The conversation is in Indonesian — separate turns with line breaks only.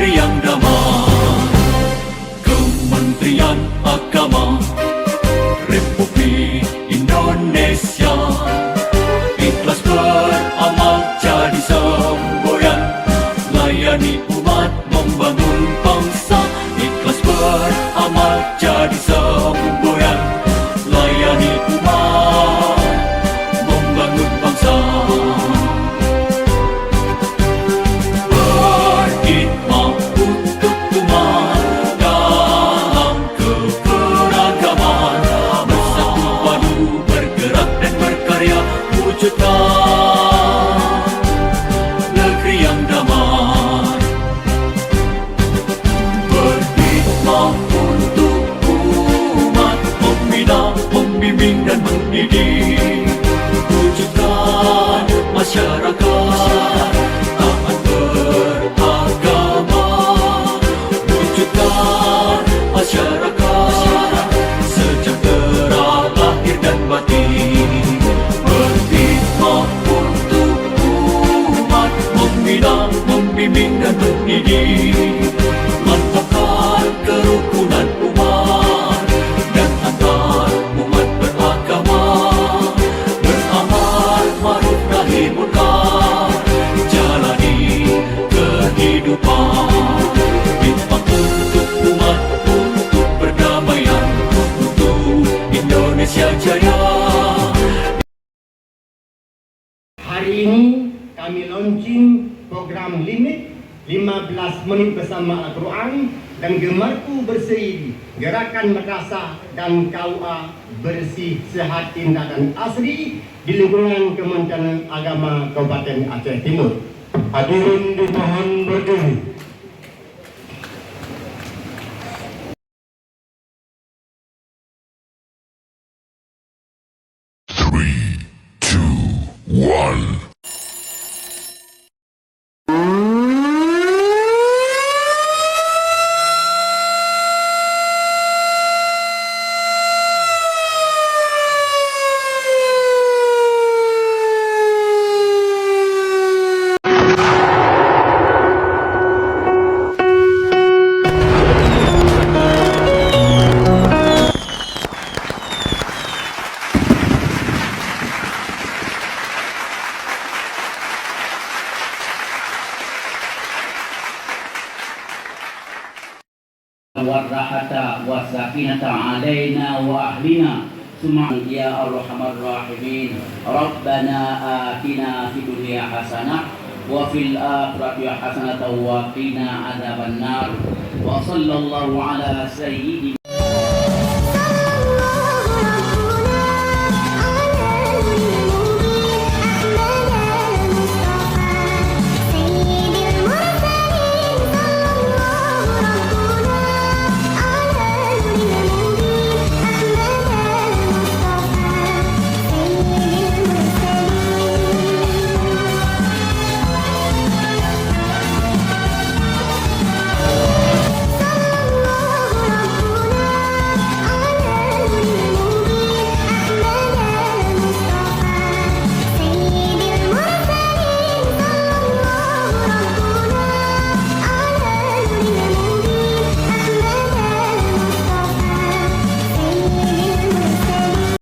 negeri yang damai. Kementerian Agama Republik Indonesia ikhlas beramal jadi semboyan, layani umat membangun bangsa. Ikhlas beramal jadi semboyan, layani umat membangun bangsa. Berkhidmat untuk umat dalam keberagaman, bersatu padu bergerak dan berkarya wujudkan negeri yang damai. Berkhidmat untuk umat, membina, membimbing dan mendidik, wujudkan masyarakat taat beragama, wujudkan masyarakat sejahtera lahir dan batin. Berkhidmat untuk umat, membina, membimbing dan mendidik, mantapkan kerukunan umat dan antar umat beragama, beramal ma'ruf nahi munkar, jalani kehidupan. Khidmat untuk umat, untuk perdamaian, untuk Indonesia Jaya.
Hari ini kami launching program limit 15 menit bersama Al-Quran dan Gemarku Bersih, Gerakan Madrasah dan KUA Bersih Sehat Indah dan Asri di lingkungan Kementerian Agama Kabupaten Aceh Timur. Hadirin dimohon berdiri.
warahata wasakinata alaina wa ahlina summa ya arhamar rahimin. Rabbana atina fid dunya hasanah wa fil akhirati hasanah wa qina adzabannar. Wa sallallahu ala sayyidina